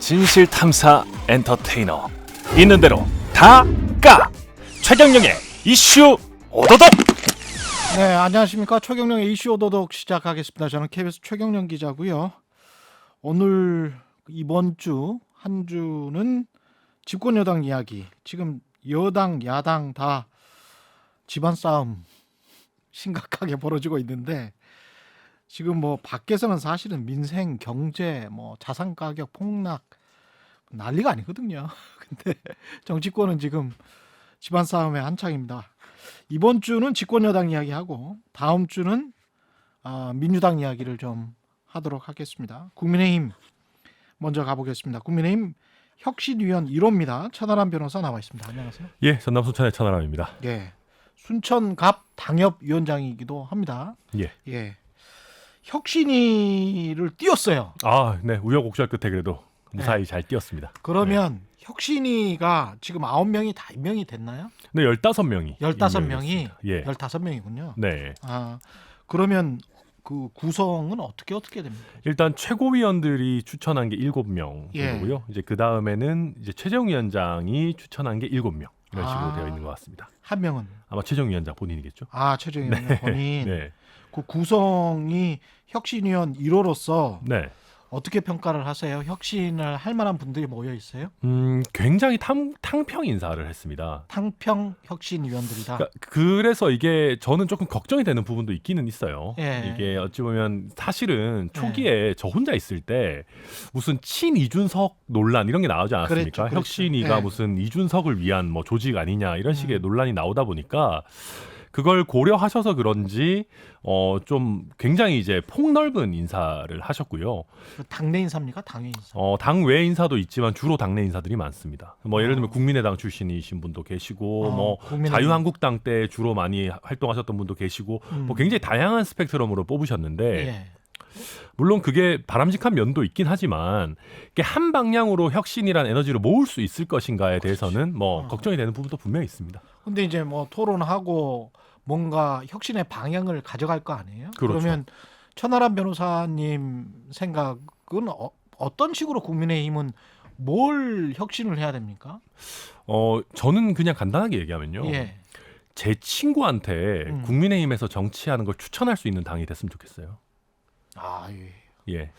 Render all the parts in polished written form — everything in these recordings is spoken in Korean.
진실탐사 엔터테이너 있는 대로 다 까! 최경영의 이슈 오도독. 네, 안녕하십니까. 최경영의 이슈 오도독 시작하겠습니다. 저는 KBS 최경영 기자고요. 오늘 이번 주 한 주는 집권 여당 이야기. 지금 여당 야당 다 집안 싸움 심각하게 벌어지고 있는데, 지금 뭐 밖에서는 사실은 민생, 경제, 뭐 자산 가격 폭락 난리가 아니거든요. 근데 정치권은 지금 집안 싸움의 한창입니다. 이번 주는 집권 여당 이야기하고 다음 주는 민주당 이야기를 좀 하도록 하겠습니다. 국민의힘 먼저 가보겠습니다. 국민의힘 혁신위원 1호입니다. 천하람 변호사 나와 있습니다. 안녕하세요. 예, 전남 순천의 천하람입니다. 예, 순천갑 당협위원장이기도 합니다. 예. 예, 혁신위를 띄웠어요. 아, 네, 우여곡절 끝에 그래도 무사히 잘 뛰었습니다. 그러면 혁신위가 지금 9명이 다 임명이 됐나요? 네, 15명이. 15명이? 예. 15명이군요. 네. 그러면 그 구성은 어떻게 됩니까? 일단 최고위원들이 추천한 게 7명 예. 정도고요. 이제 그 다음에는 이제 최종 위원장이 추천한 게 7명 이런 식으로 되어 있는 것 같습니다. 한 명은? 아마 최종 위원장 본인이겠죠. 최종 위원장 본인. 네. 그 구성이 혁신위원 1호로서 네. 어떻게 평가를 하세요? 혁신을 할 만한 분들이 모여 있어요? 굉장히 탕평 인사를 했습니다. 탕평 혁신위원들이다. 그래서 이게 저는 조금 걱정이 되는 부분도 있기는 있어요. 예. 이게 어찌 보면 사실은 초기에 저 혼자 있을 때 무슨 친 이준석 논란 이런 게 나오지 않았습니까? 그랬죠. 혁신위가 예. 무슨 이준석을 위한 뭐 조직 아니냐 이런 식의 논란이 나오다 보니까 그걸 고려하셔서 그런지 좀 굉장히 이제 폭넓은 인사를 하셨고요. 당내 인사입니까? 당외 인사? 당외 인사도 있지만 주로 당내 인사들이 많습니다. 뭐 예를 들면 국민의당 출신이신 분도 계시고 뭐 자유한국당 때 주로 많이 활동하셨던 분도 계시고 뭐 굉장히 다양한 스펙트럼으로 뽑으셨는데 예. 물론 그게 바람직한 면도 있긴 하지만 이게 한 방향으로 혁신이란 에너지를 모을 수 있을 것인가에 대해서는 뭐 걱정이 되는 부분도 분명히 있습니다. 근데 이제 뭐 토론하고 뭔가 혁신의 방향을 가져갈 거 아니에요? 그렇죠. 그러면 천하람 변호사님 생각은 어떤 식으로 국민의힘은 뭘 혁신을 해야 됩니까? 저는 그냥 간단하게 얘기하면요. 예. 제 친구한테 국민의힘에서 정치하는 걸 추천할 수 있는 당이 됐으면 좋겠어요. 예. 예.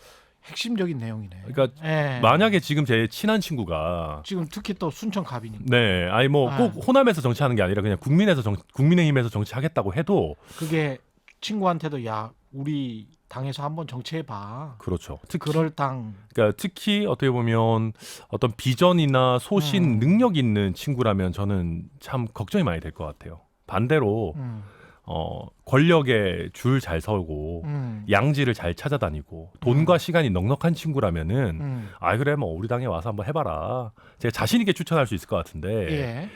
핵심적인 내용이네. 그러니까 예. 만약에 지금 제 친한 친구가 지금 특히 또 순천 갑이니까. 네, 아니 뭐 꼭 호남에서 정치하는 게 아니라 그냥 국민의힘에서 정치하겠다고 해도 그게 친구한테도 야 우리 당에서 한번 정치해봐. 그렇죠. 그럴 당. 그러니까 특히 어떻게 보면 어떤 비전이나 소신, 능력 있는 친구라면 저는 참 걱정이 많이 될 것 같아요. 반대로 권력에 줄 잘 서고 양지를 잘 찾아다니고 돈과 시간이 넉넉한 친구라면은 그래 뭐 우리 당에 와서 한번 해봐라. 제가 자신 있게 추천할 수 있을 것 같은데 예.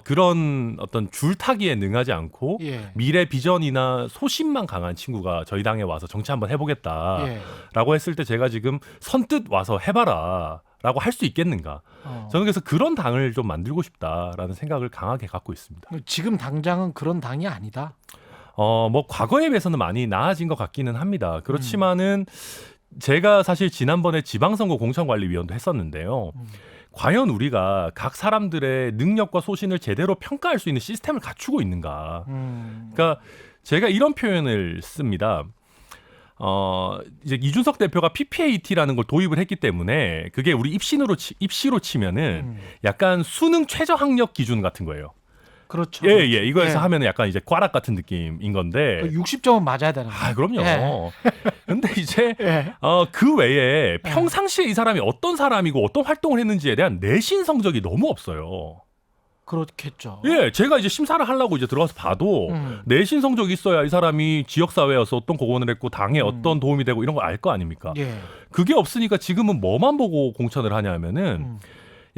그런 어떤 줄타기에 능하지 않고 예. 미래 비전이나 소신만 강한 친구가 저희 당에 와서 정치 한번 해보겠다라고 했을 때 제가 지금 선뜻 와서 해봐라. 라고 할 수 있겠는가? 저는 그래서 그런 당을 좀 만들고 싶다라는 생각을 강하게 갖고 있습니다. 지금 당장은 그런 당이 아니다. 뭐 과거에 비해서는 많이 나아진 것 같기는 합니다. 그렇지만은 제가 사실 지난번에 지방선거 공천관리위원도 했었는데요. 과연 우리가 각 사람들의 능력과 소신을 제대로 평가할 수 있는 시스템을 갖추고 있는가? 그러니까 제가 이런 표현을 씁니다. 이제 이준석 대표가 PPAT라는 걸 도입을 했기 때문에 그게 우리 입시로 치면은 약간 수능 최저 학력 기준 같은 거예요. 그렇죠. 예. 이거에서 하면 약간 이제 꽈락 같은 느낌인 건데. 60점은 맞아야 되는 거예요. 그럼요. 예. 근데 이제 예. 그 외에 평상시에 이 사람이 어떤 사람이고 어떤 활동을 했는지에 대한 내신 성적이 너무 없어요. 그렇겠죠. 예, 제가 이제 심사를 하려고 이제 들어가서 봐도 내신 성적이 있어야 이 사람이 지역사회에서 어떤 공헌을 했고 당에 어떤 도움이 되고 이런 걸 알 거 아닙니까? 예. 그게 없으니까 지금은 뭐만 보고 공천을 하냐면은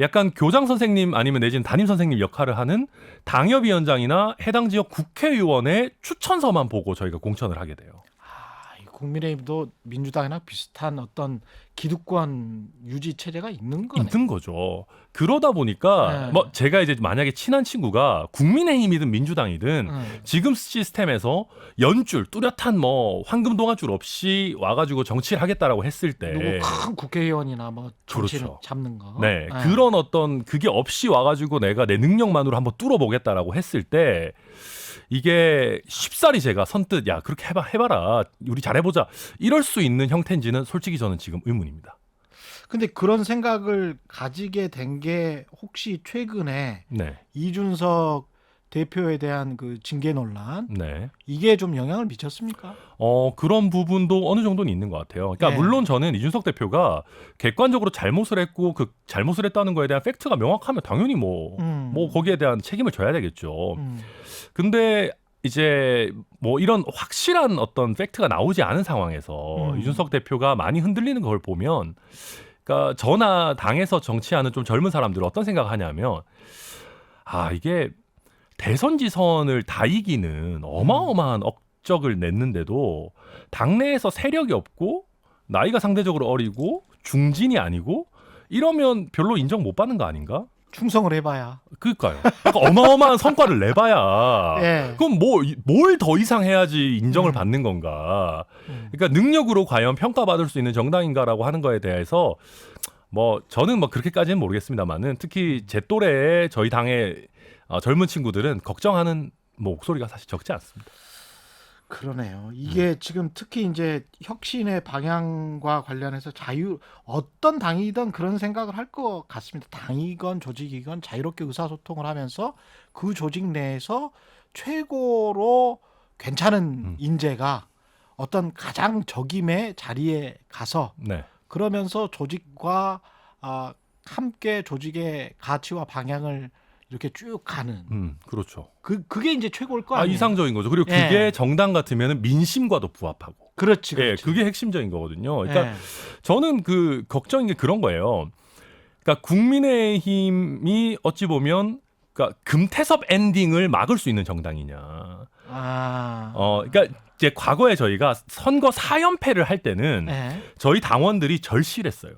약간 교장 선생님 아니면 내지는 담임 선생님 역할을 하는 당협위원장이나 해당 지역 국회의원의 추천서만 보고 저희가 공천을 하게 돼요. 아이고. 국민의힘도 민주당이랑 비슷한 어떤 기득권 유지 체제가 있는 거네. 있는 거죠. 그러다 보니까 네. 뭐 제가 이제 만약에 친한 친구가 국민의힘이든 민주당이든 지금 시스템에서 연줄 뚜렷한 뭐 황금 동아줄 없이 와가지고 정치를 하겠다라고 했을 때 누구 큰 국회의원이나 뭐 정치를 그렇죠. 잡는 거. 네, 그런 어떤 그게 없이 와가지고 내가 내 능력만으로 한번 뚫어보겠다라고 했을 때 이게 쉽사리 제가 선뜻 야 그렇게 해봐라 우리 잘해보자 이럴 수 있는 형태인지는 솔직히 저는 지금 의문입니다. 근데 그런 생각을 가지게 된 게 혹시 최근에 네, 이준석 대표에 대한 그 징계 논란 네. 이게 좀 영향을 미쳤습니까? 그런 부분도 어느 정도는 있는 것 같아요. 그러니까 네. 물론 저는 이준석 대표가 객관적으로 잘못을 했고 그 잘못을 했다는 거에 대한 팩트가 명확하면 당연히 뭐 거기에 대한 책임을 져야 되겠죠. 근데 이제 뭐 이런 확실한 어떤 팩트가 나오지 않은 상황에서 이준석 대표가 많이 흔들리는 걸 보면 그러니까 저나 당에서 정치하는 좀 젊은 사람들은 어떤 생각을 하냐면 이게 대선 지선을 다 이기는 어마어마한 억적을 냈는데도 당내에서 세력이 없고 나이가 상대적으로 어리고 중진이 아니고 이러면 별로 인정 못 받는 거 아닌가? 충성을 해봐야. 그러니까요. 그러니까 어마어마한 성과를 내봐야 예. 그럼 뭘 더 이상 해야지 인정을 받는 건가? 그러니까 능력으로 과연 평가받을 수 있는 정당인가라고 하는 거에 대해서 뭐 저는 뭐 그렇게까지는 모르겠습니다만은 특히 제 또래의 저희 당의 젊은 친구들은 걱정하는 뭐 목소리가 사실 적지 않습니다. 그러네요. 이게 지금 특히 이제 혁신의 방향과 관련해서 어떤 당이든 그런 생각을 할 것 같습니다. 당이건 조직이건 자유롭게 의사소통을 하면서 그 조직 내에서 최고로 괜찮은 인재가 어떤 가장 적임의 자리에 가서 네. 그러면서 조직과 함께 조직의 가치와 방향을 이렇게 쭉 가는 그렇죠. 그게 이제 최고일 거 아니에요. 이상적인 거죠. 그리고 예. 그게 정당 같으면은 민심과도 부합하고. 그렇지. 예, 그게 핵심적인 거거든요. 그러니까 예. 저는 그 걱정인 게 그런 거예요. 그러니까 국민의힘이 어찌 보면 그러니까 금태섭 엔딩을 막을 수 있는 정당이냐. 그러니까 이제 과거에 저희가 선거 4연패를 할 때는 예. 저희 당원들이 절실했어요.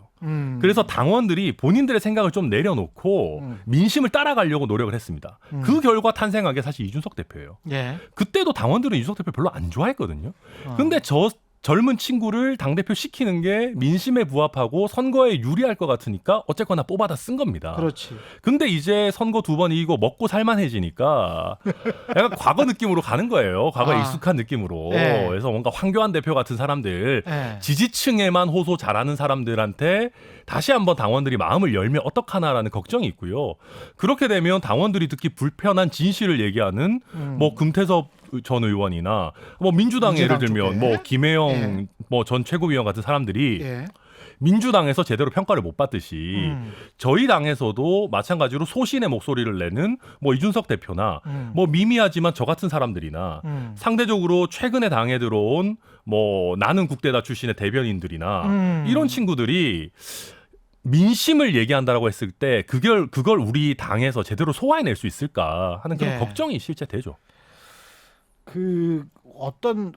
그래서 당원들이 본인들의 생각을 좀 내려놓고 민심을 따라가려고 노력을 했습니다. 그 결과 탄생한 게 사실 이준석 대표예요. 예. 그때도 당원들은 이준석 대표 별로 안 좋아했거든요. 근데 저 젊은 친구를 당대표 시키는 게 민심에 부합하고 선거에 유리할 것 같으니까 어쨌거나 뽑아다 쓴 겁니다. 그렇지. 근데 이제 선거 2번 이기고 먹고 살만해지니까 약간 과거 느낌으로 가는 거예요. 과거에 익숙한 느낌으로. 네. 그래서 뭔가 황교안 대표 같은 사람들 예. 지지층에만 호소 잘하는 사람들한테 다시 한번 당원들이 마음을 열면 어떡하나라는 걱정이 있고요. 그렇게 되면 당원들이 듣기 불편한 진실을 얘기하는 뭐 금태섭 전 의원이나 뭐 민주당 예를 들면 쪽에. 뭐 김혜영 예. 뭐 전 최고위원 같은 사람들이 예. 민주당에서 제대로 평가를 못 받듯이 저희 당에서도 마찬가지로 소신의 목소리를 내는 뭐 이준석 대표나 뭐 미미하지만 저 같은 사람들이나 상대적으로 최근에 당에 들어온 뭐 나는 국대다 출신의 대변인들이나 이런 친구들이 민심을 얘기한다라고 했을 때 그걸 우리 당에서 제대로 소화해낼 수 있을까 하는 그런 예. 걱정이 실제 되죠.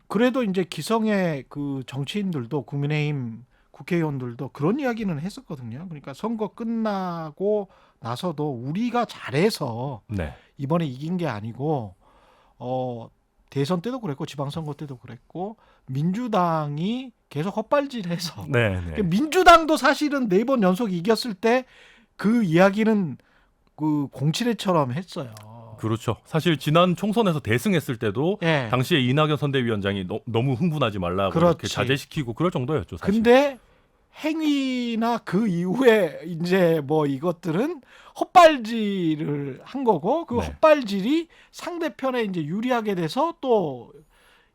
그래도 이제 기성의 그 정치인들도 국민의힘 국회의원들도 그런 이야기는 했었거든요. 그러니까 선거 끝나고 나서도 우리가 잘해서 네. 이번에 이긴 게 아니고 대선 때도 그랬고 지방선거 때도 그랬고 민주당이 계속 헛발질해서 네. 그러니까 민주당도 사실은 4번 연속 이겼을 때 그 이야기는 그 공치레처럼 했어요. 그렇죠. 사실 지난 총선에서 대승했을 때도 예. 당시에 이낙연 선대위원장이 너무 흥분하지 말라고 그렇지. 이렇게 자제시키고 그럴 정도였죠. 사실. 근데 행위나 그 이후에 이제 뭐 이것들은 헛발질을 한 거고 그 네. 헛발질이 상대편에 이제 유리하게 돼서 또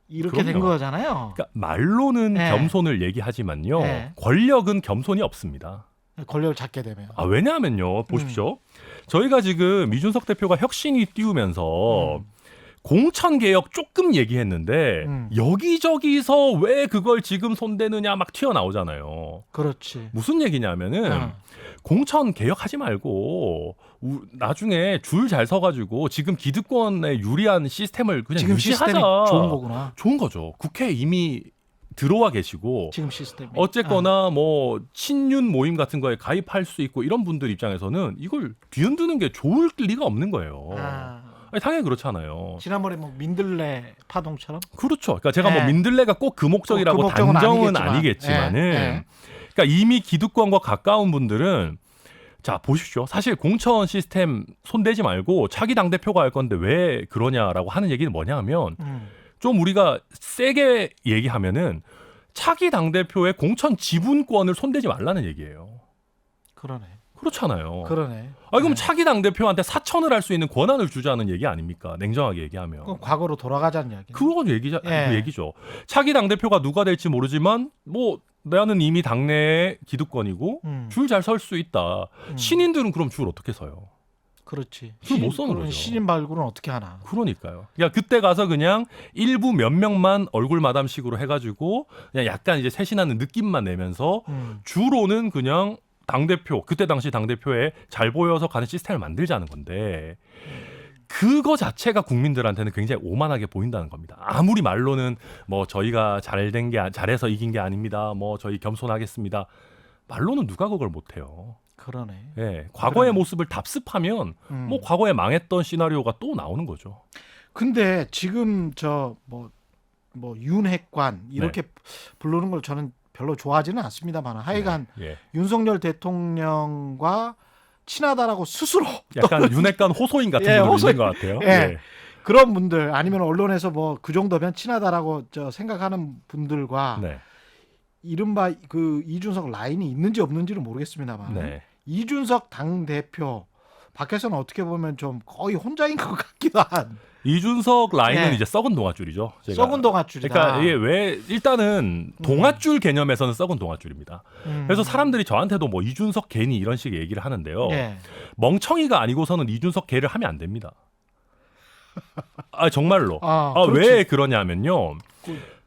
이렇게 된 그럼요. 거잖아요. 그러니까 말로는 네. 겸손을 얘기하지만요. 네. 권력은 겸손이 없습니다. 권력을 잡게 되면. 왜냐하면요. 보십시오. 저희가 지금 이준석 대표가 혁신이 띄우면서 공천개혁 조금 얘기했는데 여기저기서 왜 그걸 지금 손대느냐 막 튀어나오잖아요. 그렇지. 무슨 얘기냐면은 공천 개혁하지 말고 나중에 줄 잘 서가지고 지금 기득권에 유리한 시스템을 그냥 지금 유지하자. 시스템이 좋은 거구나. 좋은 거죠. 국회 이미 들어와 계시고 지금 시스템이. 어쨌거나 뭐 친윤 모임 같은 거에 가입할 수 있고 이런 분들 입장에서는 이걸 뒤흔드는 게 좋을 리가 없는 거예요. 아니, 당연히 그렇잖아요. 지난번에 뭐 민들레 파동처럼. 그렇죠. 그러니까 제가 뭐 민들레가 꼭 그 목적이라고 그 목적은 단정은 아니겠지만. 아니겠지만은 그러니까 이미 기득권과 가까운 분들은 자 보십시오. 사실 공천 시스템 손대지 말고 차기 당대표가 할 건데 왜 그러냐라고 하는 얘기는 뭐냐 하면 좀 우리가 세게 얘기하면은 차기 당대표의 공천 지분권을 손대지 말라는 얘기예요. 그러네. 그렇잖아요. 그러네. 그럼 차기 당대표한테 사천을 할 수 있는 권한을 주자는 얘기 아닙니까? 냉정하게 얘기하면. 그럼 과거로 돌아가자는 이야기. 그건 그 얘기죠. 차기 당대표가 누가 될지 모르지만 뭐 나는 이미 당내의 기득권이고 줄 잘 설 수 있다. 신인들은 그럼 줄 어떻게 서요? 그렇지. 줄 못 서는 거죠. 신인 발굴은 어떻게 하나. 그러니까요. 그러니까 그때 가서 그냥 일부 몇 명만 얼굴 마담식으로 해가지고 그냥 약간 이제 쇄신하는 느낌만 내면서 주로는 그냥 당대표 그때 당시 당대표에 잘 보여서 가는 시스템을 만들자는 건데 그거 자체가 국민들한테는 굉장히 오만하게 보인다는 겁니다. 아무리 말로는 뭐 저희가 잘해서 이긴 게 아닙니다. 뭐 저희 겸손하겠습니다. 말로는 누가 그걸 못해요. 그러네. 예, 과거의 모습을 답습하면 뭐 과거에 망했던 시나리오가 또 나오는 거죠. 근데 지금 저 뭐 윤핵관 이렇게 부르는 걸 저는 별로 좋아하지는 않습니다만 하여간 예. 윤석열 대통령과 친하다라고 스스로 약간 윤핵관 호소인 같은 분이 있는 것 같아요. 예. 그런 분들 아니면 언론에서 뭐 그 정도면 친하다라고 생각하는 분들과 네. 이른바 그 이준석 라인이 있는지 없는지는 모르겠습니다만 네. 이준석 당 대표 밖에서는 어떻게 보면 좀 거의 혼자인 것 같기도 한. 이준석 라인은 예. 이제 썩은 동아줄이죠. 제가. 썩은 동아줄이다. 그러니까 이게 왜 일단은 동아줄 개념에서는 썩은 동아줄입니다. 그래서 사람들이 저한테도 뭐 이준석 개니 이런 식의 얘기를 하는데요. 예. 멍청이가 아니고서는 이준석 개를 하면 안 됩니다. 아 정말로. 그렇지. 왜 그러냐면요.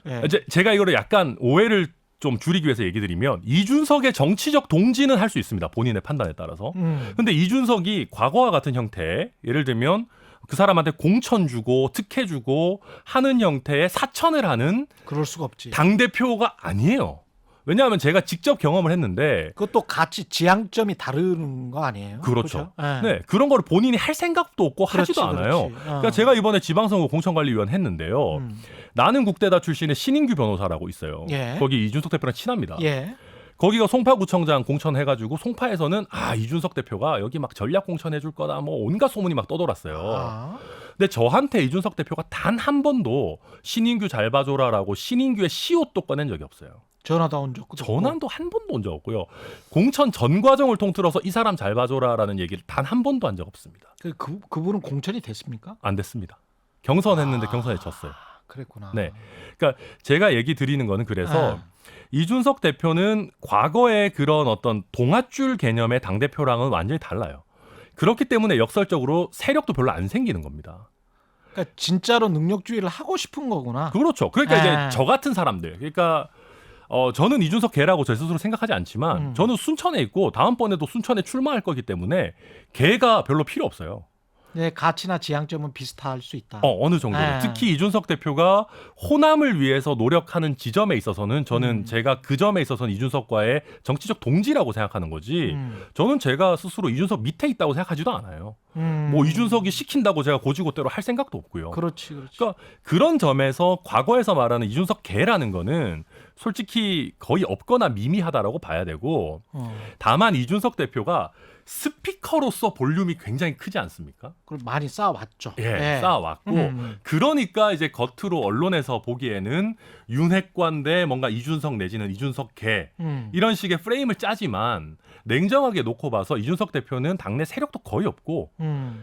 예. 제가 이거를 약간 오해를 좀 줄이기 위해서 얘기 드리면 이준석의 정치적 동지는 할 수 있습니다. 본인의 판단에 따라서. 근데 이준석이 과거와 같은 형태 예를 들면 그 사람한테 공천 주고 특혜 주고 하는 형태의 사천을 하는 그럴 수가 없지. 당대표가 아니에요. 왜냐하면 제가 직접 경험을 했는데 그것도 같이 지향점이 다른 거 아니에요? 그렇죠. 예. 네, 그런 거를 본인이 할 생각도 없고 하지도 그렇지, 않아요. 그렇지. 그러니까 제가 이번에 지방선거 공천관리위원 했는데요. 나는 국대다 출신의 신인규 변호사라고 있어요. 예. 거기 이준석 대표랑 친합니다. 예. 거기가 송파구청장 공천해가지고 송파에서는 이준석 대표가 여기 막 전략 공천해줄 거다 뭐 온갖 소문이 막 떠돌았어요. 근데 저한테 이준석 대표가 단 한 번도 신인규 잘 봐줘라라고 신인규의 시옷도 꺼낸 적이 없어요. 전화도 온 적도 전화도 한 번도 온 적 없고요. 공천 전 과정을 통틀어서 이 사람 잘 봐줘라라는 얘기를 단 한 번도 한 적 없습니다. 그분은 공천이 됐습니까? 안 됐습니다. 경선했는데 경선에 졌어요. 그랬구나. 네, 그러니까 제가 얘기 드리는 거는 그래서 이준석 대표는 과거의 그런 어떤 동아줄 개념의 당대표랑은 완전히 달라요. 그렇기 때문에 역설적으로 세력도 별로 안 생기는 겁니다. 그러니까 진짜로 능력주의를 하고 싶은 거구나. 그렇죠. 그러니까 이제 저 같은 사람들, 그러니까 저는 이준석 개라고 제 스스로 생각하지 않지만 저는 순천에 있고 다음번에도 순천에 출마할 거기 때문에 개가 별로 필요 없어요. 네, 가치나 지향점은 비슷할 수 있다. 어느 정도는. 특히 이준석 대표가 호남을 위해서 노력하는 지점에 있어서는 저는 제가 그 점에 있어서는 이준석과의 정치적 동지라고 생각하는 거지. 저는 제가 스스로 이준석 밑에 있다고 생각하지도 않아요. 뭐 이준석이 시킨다고 제가 고지고대로 할 생각도 없고요. 그렇지. 그러니까 그런 점에서 과거에서 말하는 이준석 개라는 거는 솔직히 거의 없거나 미미하다라고 봐야 되고 다만 이준석 대표가 스피커로서 볼륨이 굉장히 크지 않습니까? 그럼 많이 쌓아왔죠. 예, 쌓아왔고 그러니까 이제 겉으로 언론에서 보기에는 윤핵관 대 뭔가 이준석 내지는 이준석 개 이런 식의 프레임을 짜지만 냉정하게 놓고 봐서 이준석 대표는 당내 세력도 거의 없고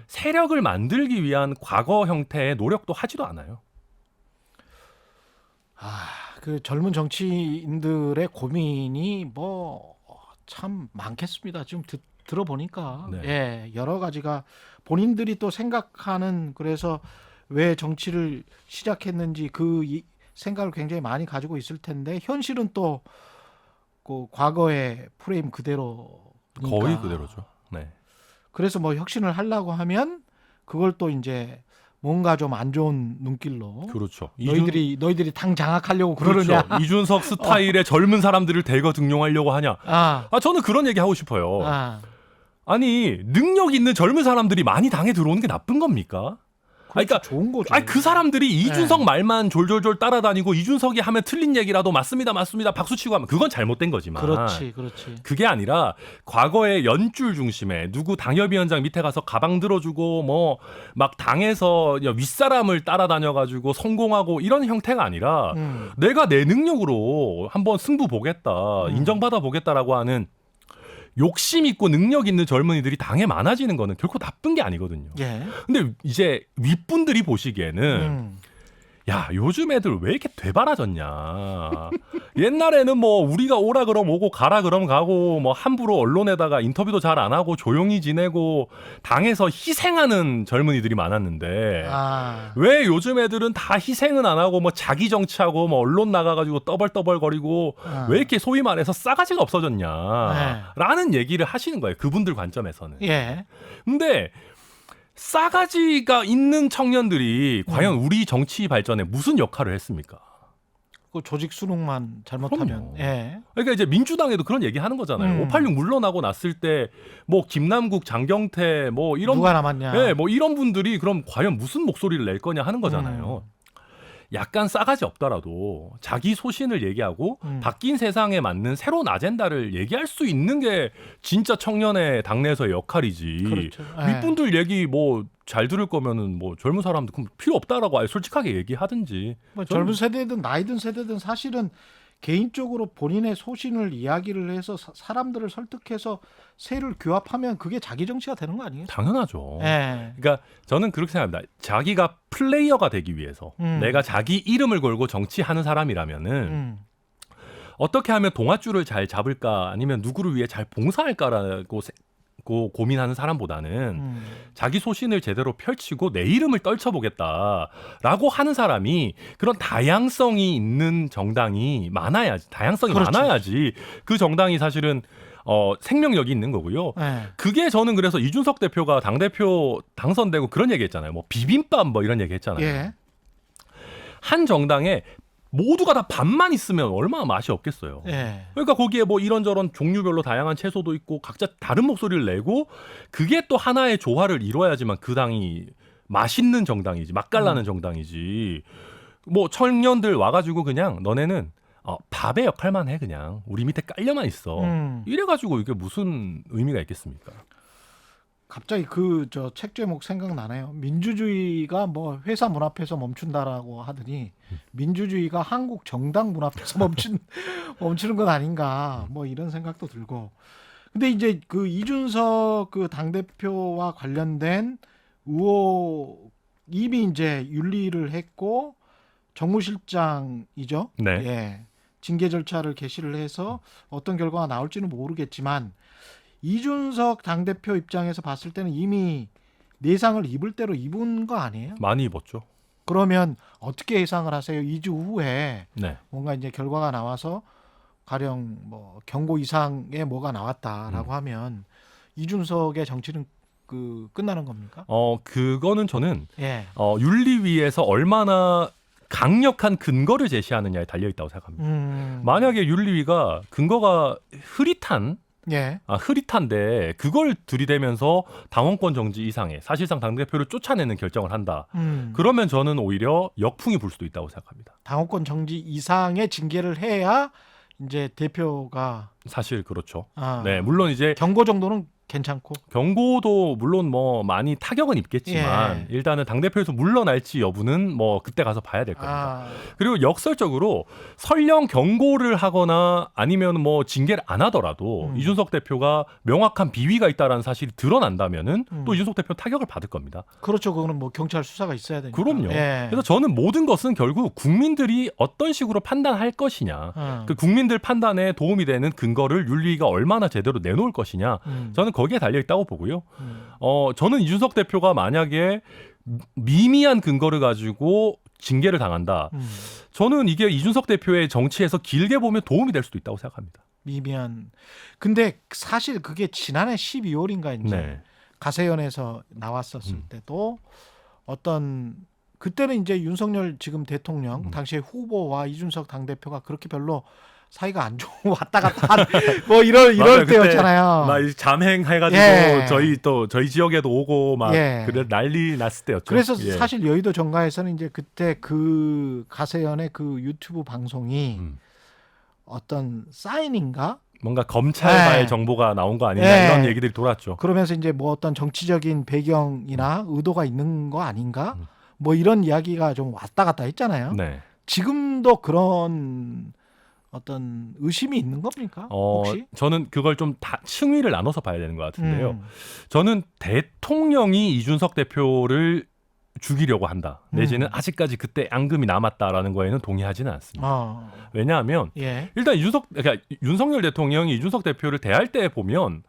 세력을 만들기 위한 과거 형태의 노력도 하지도 않아요. 그 젊은 정치인들의 고민이 뭐 참 많겠습니다. 지금 들어보니까 예, 여러 가지가 본인들이 또 생각하는 그래서 왜 정치를 시작했는지 그 생각을 굉장히 많이 가지고 있을 텐데 현실은 또 그 과거의 프레임 그대로 거의 그대로죠. 네. 그래서 뭐 혁신을 하려고 하면 그걸 또 이제 뭔가 좀 안 좋은 눈길로 그렇죠. 너희들이 당 장악하려고 그러느냐. 그렇죠. 이준석 스타일의 젊은 사람들을 대거 등용하려고 하냐. 아, 저는 그런 얘기 하고 싶어요. 아, 아니 능력 있는 젊은 사람들이 많이 당에 들어오는 게 나쁜 겁니까? 그러니까 좋은 거죠. 그 사람들이 이준석 네. 말만 졸졸졸 따라다니고 이준석이 하면 틀린 얘기라도 맞습니다 박수치고 하면 그건 잘못된 거지만 그렇지. 그게 아니라 과거의 연줄 중심에 누구 당협위원장 밑에 가서 가방 들어주고 뭐 막 당에서 윗사람을 따라다녀가지고 성공하고 이런 형태가 아니라 내가 내 능력으로 한번 승부 보겠다 인정받아 보겠다라고 하는 욕심 있고 능력 있는 젊은이들이 당에 많아지는 거는 결코 나쁜 게 아니거든요. 예. 근데 이제 윗분들이 보시기에는 야 요즘 애들 왜 이렇게 되바라졌냐. 옛날에는 뭐 우리가 오라 그럼 오고 가라 그럼 가고 뭐 함부로 언론에다가 인터뷰도 잘 안 하고 조용히 지내고 당에서 희생하는 젊은이들이 많았는데 왜 요즘 애들은 다 희생은 안 하고 뭐 자기 정치하고 뭐 언론 나가가지고 떠벌떠벌거리고 왜 이렇게 소위 말해서 싸가지가 없어졌냐라는 얘기를 하시는 거예요. 그분들 관점에서는. 예. 근데 싸가지가 있는 청년들이 과연 우리 정치 발전에 무슨 역할을 했습니까? 그 조직 수능만 잘못하면. 그럼요. 예. 그러니까 이제 민주당에도 그런 얘기 하는 거잖아요. 586 물러나고 났을 때 뭐 김남국, 장경태 뭐 이런 누가 남았냐. 네, 뭐 이런 분들이 그럼 과연 무슨 목소리를 낼 거냐 하는 거잖아요. 약간 싸가지 없더라도 자기 소신을 얘기하고 바뀐 세상에 맞는 새로운 아젠다를 얘기할 수 있는 게 진짜 청년의 당내에서의 역할이지. 그렇죠. 윗분들 얘기 뭐 잘 들을 거면은 뭐 젊은 사람들 그럼 필요 없다라고 아예 솔직하게 얘기하든지. 뭐 젊은 세대든 나이든 세대든 사실은 개인적으로 본인의 소신을 이야기를 해서 사람들을 설득해서 세를 규합하면 그게 자기 정치가 되는 거 아니에요? 당연하죠. 예. 그러니까 저는 그렇게 생각합니다. 자기가 플레이어가 되기 위해서 내가 자기 이름을 걸고 정치하는 사람이라면은 어떻게 하면 동아줄을 잘 잡을까 아니면 누구를 위해 잘 봉사할까라고 고민하는 사람보다는 자기 소신을 제대로 펼치고 내 이름을 떨쳐보겠다라고 하는 사람이 그런 다양성이 있는 정당이 많아야지. 다양성이 그렇죠. 많아야지 그 정당이 사실은 생명력이 있는 거고요. 예. 그게 저는 그래서 이준석 대표가 당대표 당선되고 그런 얘기 했잖아요. 뭐 비빔밥 뭐 이런 얘기 했잖아요. 예. 한 정당에 모두가 다 밥만 있으면 얼마나 맛이 없겠어요. 예. 그러니까 거기에 뭐 이런저런 종류별로 다양한 채소도 있고 각자 다른 목소리를 내고 그게 또 하나의 조화를 이뤄야지만 그 당이 맛있는 정당이지 맛깔나는 정당이지. 뭐 청년들 와가지고 그냥 너네는 밥의 역할만 해 그냥 우리 밑에 깔려만 있어. 이래가지고 이게 무슨 의미가 있겠습니까? 갑자기 그 책 제목 생각나네요. 민주주의가 뭐 회사 문 앞에서 멈춘다라고 하더니 민주주의가 한국 정당 문 앞에서 멈추는 건 아닌가 뭐 이런 생각도 들고. 근데 이제 그 이준석 그 당대표와 관련된 의혹 이미 이제 윤리를 했고 정무실장이죠. 네. 예. 징계 절차를 개시를 해서 어떤 결과가 나올지는 모르겠지만 이준석 당대표 입장에서 봤을 때는 이미 내상을 입을 대로 입은 거 아니에요? 많이 입었죠. 그러면 어떻게 예상을 하세요? 2주 후에 네. 뭔가 이제 결과가 나와서 가령 뭐 경고 이상의 뭐가 나왔다라고 하면 이준석의 정치는 끝나는 겁니까? 그거는 저는 예. 윤리위에서 얼마나 강력한 근거를 제시하느냐에 달려 있다고 생각합니다. 만약에 윤리위가 근거가 흐릿한데 그걸 들이대면서 당원권 정지 이상의 사실상 당대표를 쫓아내는 결정을 한다. 그러면 저는 오히려 역풍이 불 수도 있다고 생각합니다. 당원권 정지 이상의 징계를 해야 이제 대표가 사실 그렇죠. 네, 물론 이제 경고 정도는 괜찮고 경고도 물론 뭐 많이 타격은 입겠지만 일단은 당대표에서 물러날지 여부는 뭐 그때 가서 봐야 될 겁니다. 그리고 역설적으로 설령 경고를 하거나 아니면 뭐 징계를 안 하더라도 이준석 대표가 명확한 비위가 있다라는 사실이 드러난다면은 또 이준석 대표 타격을 받을 겁니다. 그렇죠. 그거는 뭐 경찰 수사가 있어야 되니까. 그럼요. 그래서 저는 모든 것은 결국 국민들이 어떤 식으로 판단할 것이냐, 그 국민들 판단에 도움이 되는 근거를 윤리위가 얼마나 제대로 내놓을 것이냐, 저는 거기에 달려 있다고 보고요. 저는 이준석 대표가 만약에 미미한 근거를 가지고 징계를 당한다. 저는 이게 이준석 대표의 정치에서 길게 보면 도움이 될 수도 있다고 생각합니다. 미미한. 근데 사실 그게 지난해 12월인가 이제 가세연에서 나왔었을 때도 어떤 그때는 이제 윤석열 지금 대통령 음. 당시에 후보와 이준석 당대표가 그렇게 별로 사이가 안 좋고 왔다 갔다 뭐 이럴 맞아요. 그때 때였잖아요. 막 잠행해가지고 예. 저희 지역에도 오고 막 예. 그래 난리 났을 때였죠. 그래서 예. 사실 여의도 정가에서는 이제 그때 그 가세연의 그 유튜브 방송이 음. 어떤 사인인가? 뭔가 검찰발 예. 정보가 나온 거 아니냐 예. 이런 얘기들이 돌았죠. 그러면서 이제 뭐 어떤 정치적인 배경이나 의도가 있는 거 아닌가? 음. 뭐 이런 이야기가 좀 왔다 갔다 했잖아요. 네. 지금도 그런 어떤 의심이 있는 겁니까? 혹시? 저는 그걸 좀 다 층위를 나눠서 봐야 되는 것 같은데요. 음. 저는 대통령이 이준석 대표를 죽이려고 한다. 내지는 음. 아직까지 그때 앙금이 남았다라는 거에는 동의하지는 않습니다. 왜냐하면 예. 일단 그러니까 윤석열 대통령이 이준석 대표를 대할 때 보면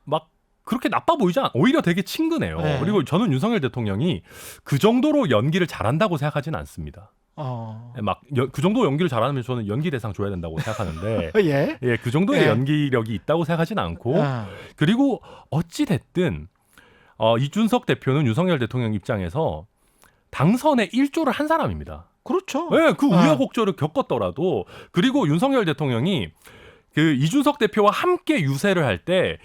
막 그렇게 나빠 보이지 않아. 오히려 되게 친근해요. 네. 그리고 저는 윤석열 대통령이 그 정도로 연기를 잘한다고 생각하지는 않습니다. 막 그 정도 연기를 잘하면 저는 연기 대상 줘야 된다고 생각하는데 예. 예, 그 정도의 예. 연기력이 있다고 생각하지는 않고 아. 그리고 어찌 됐든 이준석 대표는 윤석열 대통령 입장에서 당선에 일조를 한 사람입니다. 그렇죠. 예, 그 아. 우여곡절을 겪었더라도 그리고 윤석열 대통령이 그 이준석 대표와 함께 유세를 할 때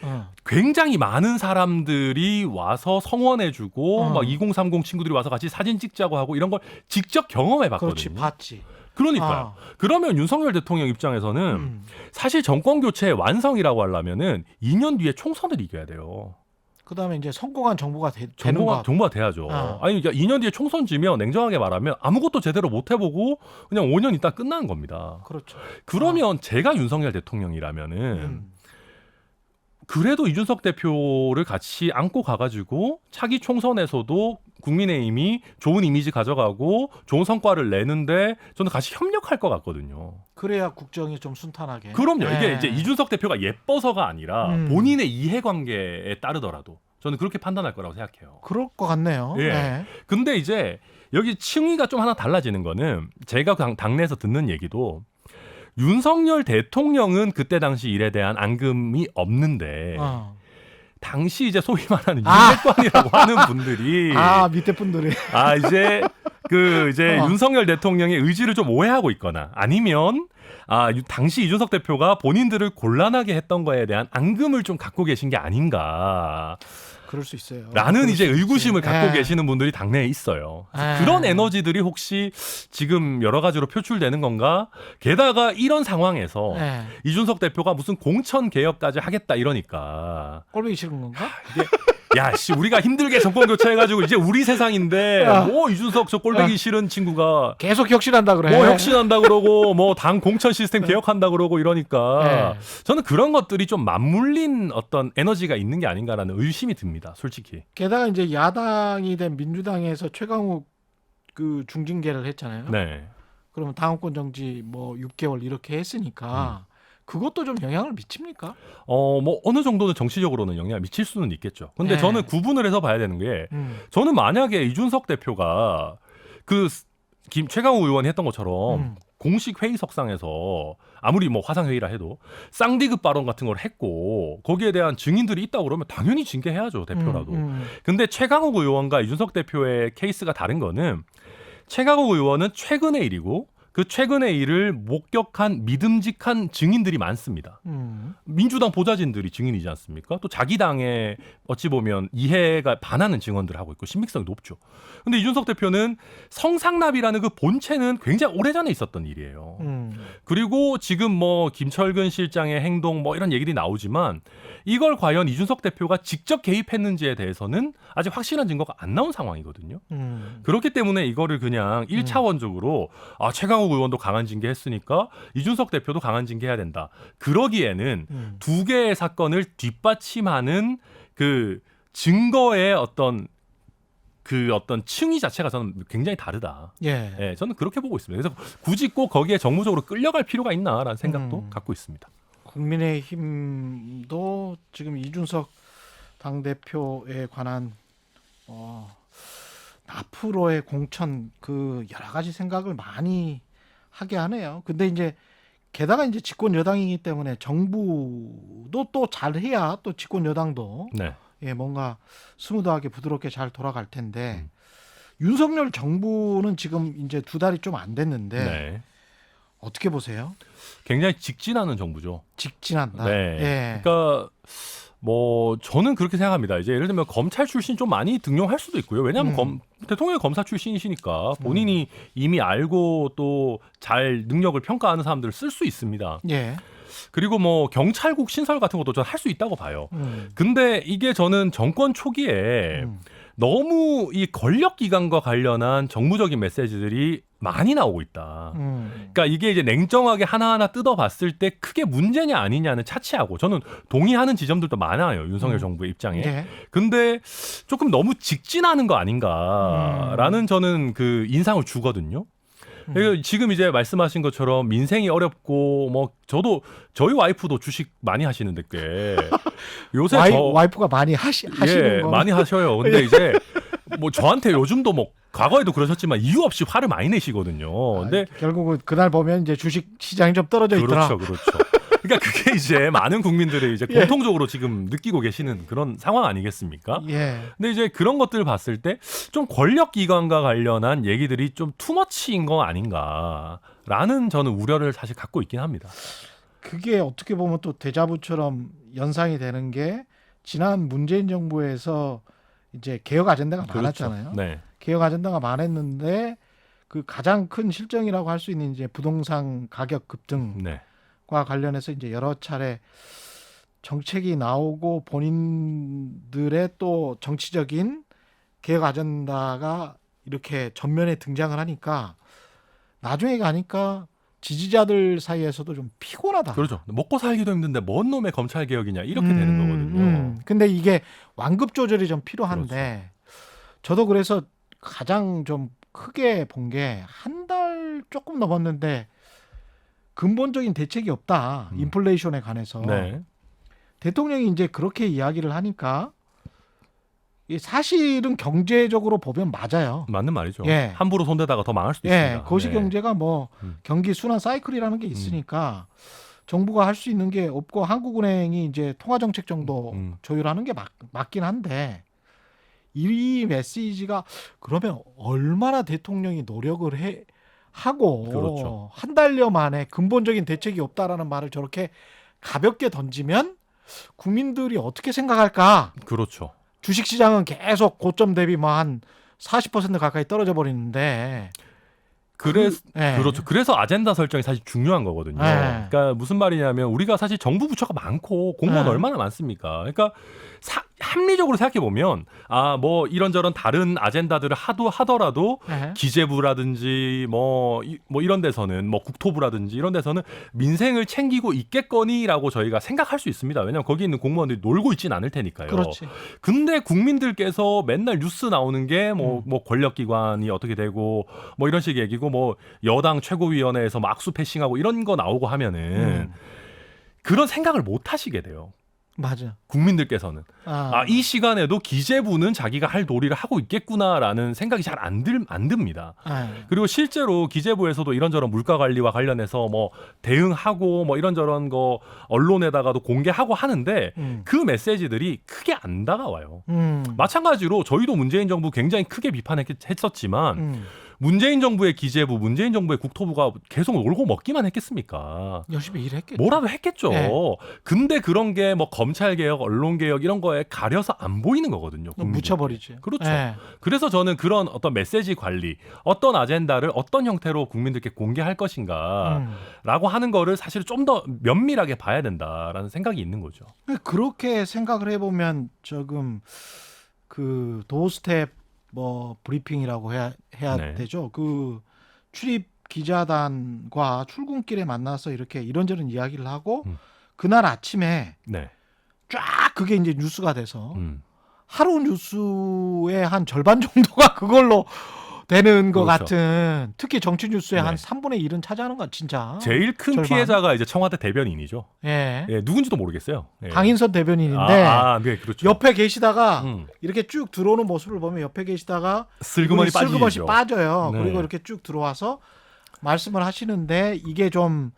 굉장히 많은 사람들이 와서 성원해주고 막 2030 친구들이 와서 같이 사진 찍자고 하고 이런 걸 직접 경험해봤거든요. 그렇지, 봤지. 그러니까요. 그러면 윤석열 대통령 입장에서는 사실 정권 교체의 완성이라고 하려면은 2년 뒤에 총선을 이겨야 돼요. 그다음에 이제 성공한 정부가 되는 거. 정부가 돼야죠. 아. 아니 그러니까 2년 뒤에 총선 지면 냉정하게 말하면 아무것도 제대로 못 해보고 그냥 5년 있다 끝나는 겁니다. 그렇죠. 그러면 제가 윤석열 대통령이라면은 음. 그래도 이준석 대표를 같이 안고 가가지고 차기 총선에서도 국민의힘이 좋은 이미지 가져가고 좋은 성과를 내는데 저는 같이 협력할 것 같거든요. 그래야 국정이 좀 순탄하게. 그럼요. 예. 이게 이제 이준석 대표가 예뻐서가 아니라 본인의 이해관계에 따르더라도 저는 그렇게 판단할 거라고 생각해요. 그럴 것 같네요. 예. 네. 근데 이제 여기 층위가 좀 하나 달라지는 거는 제가 당내에서 듣는 얘기도 윤석열 대통령은 그때 당시 일에 대한 앙금이 없는데 당시 이제 소위 말하는 윤핵관이라고 하는 분들이 밑에 분들이 이제 윤석열 대통령의 의지를 좀 오해하고 있거나 아니면 당시 이준석 대표가 본인들을 곤란하게 했던 거에 대한 앙금을 좀 갖고 계신 게 아닌가. 그럴 수 있어요. 라는 이제 의구심을 갖고 예. 계시는 분들이 당내에 있어요. 예. 그런 에너지들이 혹시 지금 여러 가지로 표출되는 건가? 게다가 이런 상황에서 예. 이준석 대표가 무슨 공천 개혁까지 하겠다 이러니까 꼴보기 싫은 건가? 야씨 우리가 힘들게 정권 교체해가지고 이제 우리 세상인데 뭐 이준석 저 꼴보기 싫은 친구가 계속 혁신한다 그래. 뭐 혁신한다 그러고 뭐 당 공천 시스템 개혁한다 그러고 이러니까 저는 그런 것들이 좀 맞물린 어떤 에너지가 있는 게 아닌가라는 의심이 듭니다. 솔직히. 게다가 이제 야당이 된 민주당에서 최강욱 그 중징계를 했잖아요. 네. 그러면 당원권 정지 뭐 6개월 이렇게 했으니까 그것도 좀 영향을 미칩니까? 뭐 어느 정도는 정치적으로는 영향을 미칠 수는 있겠죠. 근데 네. 저는 구분을 해서 봐야 되는 게 저는 만약에 이준석 대표가 그 최강욱 의원이 했던 것처럼 공식 회의석상에서 아무리 뭐 화상회의라 해도 쌍디급 발언 같은 걸 했고 거기에 대한 증인들이 있다고 그러면 당연히 징계해야죠. 대표라도. 근데 최강욱 의원과 이준석 대표의 케이스가 다른 거는 최강욱 의원은 최근의 일이고 그 최근의 일을 목격한 믿음직한 증인들이 많습니다. 민주당 보좌진들이 증인이지 않습니까? 또 자기 당에 어찌 보면 이해가 반하는 증언들을 하고 있고 신빙성이 높죠. 근데 이준석 대표는 성상납이라는 그 본체는 굉장히 오래전에 있었던 일이에요. 그리고 지금 뭐 김철근 실장의 행동 뭐 이런 얘기들이 나오지만 이걸 과연 이준석 대표가 직접 개입했는지에 대해서는 아직 확실한 증거가 안 나온 상황이거든요. 그렇기 때문에 이거를 그냥 1차원적으로 최강욱 의원도 강한 징계했으니까 이준석 대표도 강한 징계해야 된다. 그러기에는 두 개의 사건을 뒷받침하는 그 증거의 어떤 층위 자체가 저는 굉장히 다르다. 예. 저는 그렇게 보고 있습니다. 그래서 굳이 꼭 거기에 정무적으로 끌려갈 필요가 있나라는 생각도 갖고 있습니다. 국민의힘도 지금 이준석 당대표에 관한 앞으로의 공천 그 여러 가지 생각을 많이 하게 하네요. 근데 이제 게다가 이제 집권 여당이기 때문에 정부도 또 잘해야 또 집권 여당도 네. 뭔가 스무드하게 부드럽게 잘 돌아갈 텐데 윤석열 정부는 지금 이제 2달이 좀 안 됐는데 네. 어떻게 보세요? 굉장히 직진하는 정부죠. 직진한다. 네. 예. 그러니까 뭐 저는 그렇게 생각합니다. 이제 예를 들면 검찰 출신 좀 많이 등용할 수도 있고요. 왜냐하면 대통령이 검사 출신이시니까 본인이 이미 알고 또 잘 능력을 평가하는 사람들을 쓸 수 있습니다. 예. 그리고 뭐 경찰국 신설 같은 것도 저는 할 수 있다고 봐요. 근데 이게 저는 정권 초기에 너무 이 권력 기관과 관련한 정무적인 메시지들이 많이 나오고 있다. 그러니까 이게 이제 냉정하게 하나하나 뜯어봤을 때 크게 문제냐 아니냐는 차치하고 저는 동의하는 지점들도 많아요. 윤석열 정부의 입장에. 예. 근데 조금 너무 직진하는 거 아닌가라는 저는 그 인상을 주거든요. 그러니까 지금 이제 말씀하신 것처럼 민생이 어렵고 뭐 저도 저희 와이프도 주식 많이 하시는데 꽤 요새 와이프가 많이 하시는 거 많이 하셔요. 근데 이제 뭐 저한테 요즘도 뭐 과거에도 그러셨지만 이유 없이 화를 많이 내시거든요. 근데 결국은 그날 보면 이제 주식 시장이 좀 떨어져 있더라. 그렇죠. 그러니까 그게 이제 많은 국민들이 이제 공통적으로 지금 느끼고 계시는 그런 상황 아니겠습니까? 예. 근데 이제 그런 것들을 봤을 때 좀 권력 기관과 관련한 얘기들이 좀 투머치인 거 아닌가라는 저는 우려를 사실 갖고 있긴 합니다. 그게 어떻게 보면 또 데자부처럼 연상이 되는 게 지난 문재인 정부에서 이제 개혁 아젠다가 많았잖아요. 네. 개혁 아젠다가 많았는데 그 가장 큰 실정이라고 할 수 있는 이제 부동산 가격 급등. 네. 과 관련해서 이제 여러 차례 정책이 나오고 본인들의 또 정치적인 개혁 아젠다가 이렇게 전면에 등장을 하니까 나중에 가니까 지지자들 사이에서도 좀 피곤하다. 그렇죠. 먹고 살기도 힘든데 뭔 놈의 검찰 개혁이냐 이렇게 되는 거거든요. 근데 이게 완급 조절이 좀 필요한데 그렇죠. 저도 그래서 가장 좀 크게 본 게 한 달 조금 넘었는데 근본적인 대책이 없다. 인플레이션에 관해서. 네. 대통령이 이제 그렇게 이야기를 하니까 사실은 경제적으로 보면 맞아요. 맞는 말이죠. 예. 함부로 손대다가 더 망할 수도 예, 있습니다. 거시경제가 뭐 경기 순환 사이클이라는 게 있으니까 정부가 할 수 있는 게 없고 한국은행이 이제 통화정책 정도 조율하는 게 맞긴 한데 이 메시지가 그러면 얼마나 대통령이 노력을 하고 그렇죠. 한 달여 만에 근본적인 대책이 없다라는 말을 저렇게 가볍게 던지면 국민들이 어떻게 생각할까? 그렇죠. 주식시장은 계속 고점 대비 뭐 한 40% 가까이 떨어져 버리는데 그렇죠. 그래서 아젠다 설정이 사실 중요한 거거든요. 네. 그러니까 무슨 말이냐면 우리가 사실 정부 부처가 많고 공무원 네. 얼마나 많습니까? 그러니까 합리적으로 생각해 보면 뭐 이런저런 다른 아젠다들을 하더라도 네. 기재부라든지 뭐 이런 데서는 뭐 국토부라든지 이런 데서는 민생을 챙기고 있겠거니라고 저희가 생각할 수 있습니다. 왜냐하면 거기 있는 공무원들이 놀고 있진 않을 테니까요. 그렇지. 근데 국민들께서 맨날 뉴스 나오는 게 뭐 권력기관이 어떻게 되고 뭐 이런 식의 얘기고 뭐 여당 최고위원회에서 막 악수 패싱하고 이런 거 나오고 하면은 그런 생각을 못 하시게 돼요. 맞아. 국민들께서는 이 시간에도 기재부는 자기가 할 도리를 하고 있겠구나라는 생각이 잘 안 듭니다. 그리고 실제로 기재부에서도 이런저런 물가 관리와 관련해서 뭐 대응하고 뭐 이런저런 거 언론에다가도 공개하고 하는데 그 메시지들이 크게 안 다가와요. 마찬가지로 저희도 문재인 정부 굉장히 크게 비판했었지만 문재인 정부의 기재부, 문재인 정부의 국토부가 계속 놀고 먹기만 했겠습니까? 열심히 일했겠죠. 뭐라도 했겠죠. 네. 근데 그런 게 뭐 검찰 개혁, 언론 개혁 이런 거에 가려서 안 보이는 거거든요. 묻혀버리지. 그렇죠. 네. 그래서 저는 그런 어떤 메시지 관리, 어떤 아젠다를 어떤 형태로 국민들께 공개할 것인가라고 하는 거를 사실 좀 더 면밀하게 봐야 된다라는 생각이 있는 거죠. 그렇게 생각을 해보면 조금 그 도어스텝 뭐 브리핑이라고 해야 네. 되죠. 그 출입 기자단과 출근길에 만나서 이렇게 이런저런 이야기를 하고 그날 아침에 네. 쫙 그게 이제 뉴스가 돼서 하루 뉴스의 한 절반 정도가 그걸로 되는 것 그렇죠. 같은 특히 정치 뉴스의 네. 한 3분의 1은 차지하는 건 진짜 제일 큰 절반. 피해자가 이제 청와대 대변인이죠. 예. 예, 누군지도 모르겠어요. 예. 강인선 대변인인데 네, 그렇죠. 옆에 계시다가 음. 이렇게 쭉 들어오는 모습을 보면 옆에 계시다가 슬그머니 슬그머니 빠지죠. 빠져요. 네. 그리고 이렇게 쭉 들어와서 말씀을 하시는데 이게 좀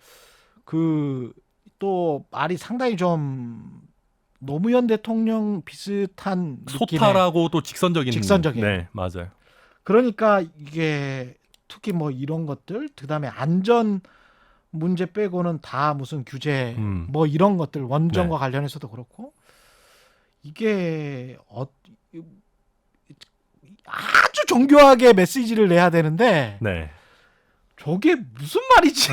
그 또 말이 상당히 좀 노무현 대통령 비슷한 느낌의 소탈하고 또 직선적인. 직선적인. 네, 맞아요. 그러니까 이게 특히 뭐 이런 것들, 그다음에 안전 문제 빼고는 다 무슨 규제 뭐 이런 것들 원전과 네. 관련해서도 그렇고 이게 아주 정교하게 메시지를 내야 되는데 네. 저게 무슨 말이지?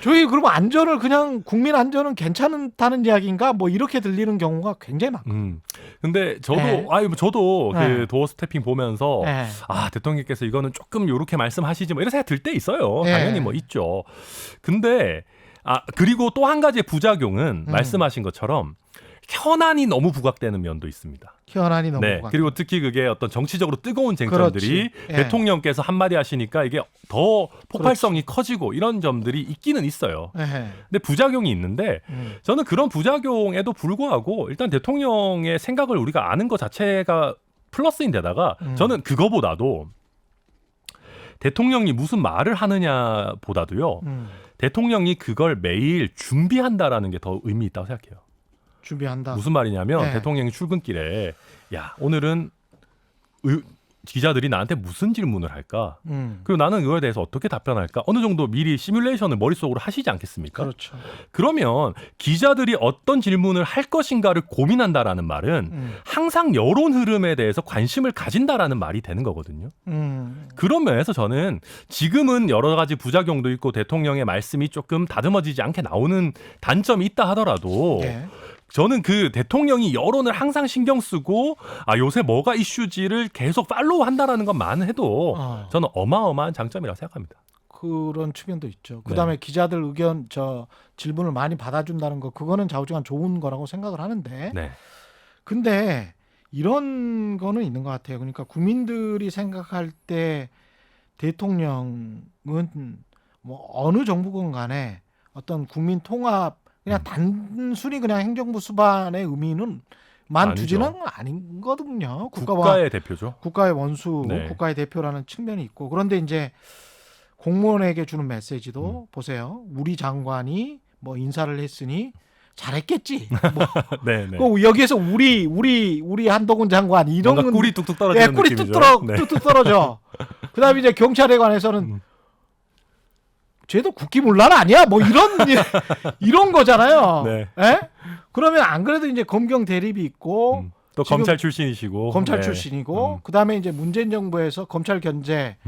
저희 그러면 안전을 그냥 국민 안전은 괜찮다는 이야기인가? 뭐 이렇게 들리는 경우가 굉장히 많고. 근데 저도 네. 저도 네. 그 도어 스태핑 보면서 네. 대통령께서 이거는 조금 요렇게 말씀하시지 뭐 이런 생각 들 때 있어요. 네. 당연히 뭐 있죠. 근데 그리고 또 한 가지의 부작용은 말씀하신 것처럼 현안이 너무 부각되는 면도 있습니다. 현안이 너무 네. 부각. 그리고 특히 그게 어떤 정치적으로 뜨거운 쟁점들이 그렇지. 예. 대통령께서 한마디 하시니까 이게 더 폭발성이 커지고 이런 점들이 있기는 있어요. 네. 근데 부작용이 있는데 저는 그런 부작용에도 불구하고 일단 대통령의 생각을 우리가 아는 것 자체가 플러스인데다가 저는 그거보다도 대통령이 무슨 말을 하느냐 보다도요. 대통령이 그걸 매일 준비한다라는 게 더 의미 있다고 생각해요. 준비한다. 무슨 말이냐면 네. 대통령이 출근길에 야 오늘은 기자들이 나한테 무슨 질문을 할까? 그리고 나는 이거에 대해서 어떻게 답변할까? 어느 정도 미리 시뮬레이션을 머릿속으로 하시지 않겠습니까? 그렇죠. 그러면 기자들이 어떤 질문을 할 것인가를 고민한다라는 말은 항상 여론 흐름에 대해서 관심을 가진다라는 말이 되는 거거든요. 그런 면에서 저는 지금은 여러 가지 부작용도 있고 대통령의 말씀이 조금 다듬어지지 않게 나오는 단점이 있다 하더라도 예. 저는 그 대통령이 여론을 항상 신경 쓰고 요새 뭐가 이슈지를 계속 팔로우 한다라는 것만 해도 저는 어마어마한 장점이라고 생각합니다. 그런 측면도 있죠. 그다음에 기자들 의견 질문을 많이 받아준다는 거 그거는 좌우지간 좋은 거라고 생각을 하는데 네. 근데 이런 거는 있는 것 같아요. 그러니까 국민들이 생각할 때 대통령은 뭐 어느 정부건 간에 어떤 국민 통합 그냥 단순히 그냥 행정부 수반의 의미는 만 아니죠. 두지는 아니거든요. 국가의 대표죠. 국가의 원수, 네. 국가의 대표라는 측면이 있고 그런데 이제 공무원에게 주는 메시지도 보세요. 우리 장관이 뭐 인사를 했으니 잘했겠지. 뭐 네네. 그 여기에서 우리 한동훈 장관 이런 뭔가 꿀이 뚝뚝 떨어지는 꿀이 느낌이죠. 뚝뚝 떨어져. 그다음에 이제 경찰에 관해서는 쟤도 국기문란 아니야? 뭐 이런 거잖아요. 네. 예? 그러면 안 그래도 이제 검경 대립이 있고 또 지금 검찰 출신이시고 검찰 네. 출신이고 그다음에 이제 문재인 정부에서 검찰 견제,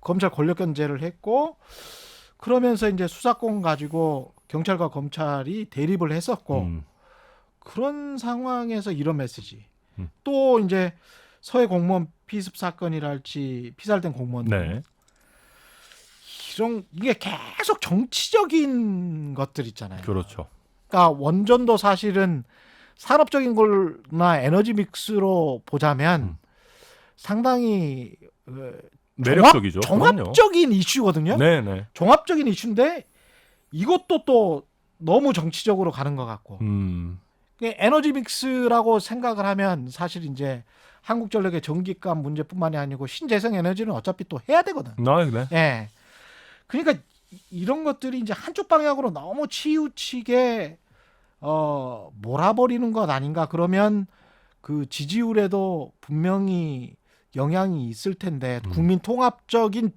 검찰 권력 견제를 했고 그러면서 이제 수사권 가지고 경찰과 검찰이 대립을 했었고 그런 상황에서 이런 메시지. 또 이제 서해 공무원 피습 사건이랄지 피살된 공무원들 네. 이게 계속 정치적인 것들 있잖아요. 그렇죠. 그러니까 원전도 사실은 산업적인 걸나 에너지 믹스로 보자면 상당히 매력적이죠. 그럼요. 종합적인 이슈거든요. 네네. 종합적인 이슈인데 이것도 또 너무 정치적으로 가는 것 같고 에너지 믹스라고 생각을 하면 사실 이제 한국전력의 전기값 문제뿐만이 아니고 신재생 에너지는 어차피 또 해야 되거든. 네. 예. 그러니까 이런 것들이 이제 한쪽 방향으로 너무 치우치게 몰아버리는 것 아닌가. 그러면 그 지지율에도 분명히 영향이 있을 텐데 국민 통합적인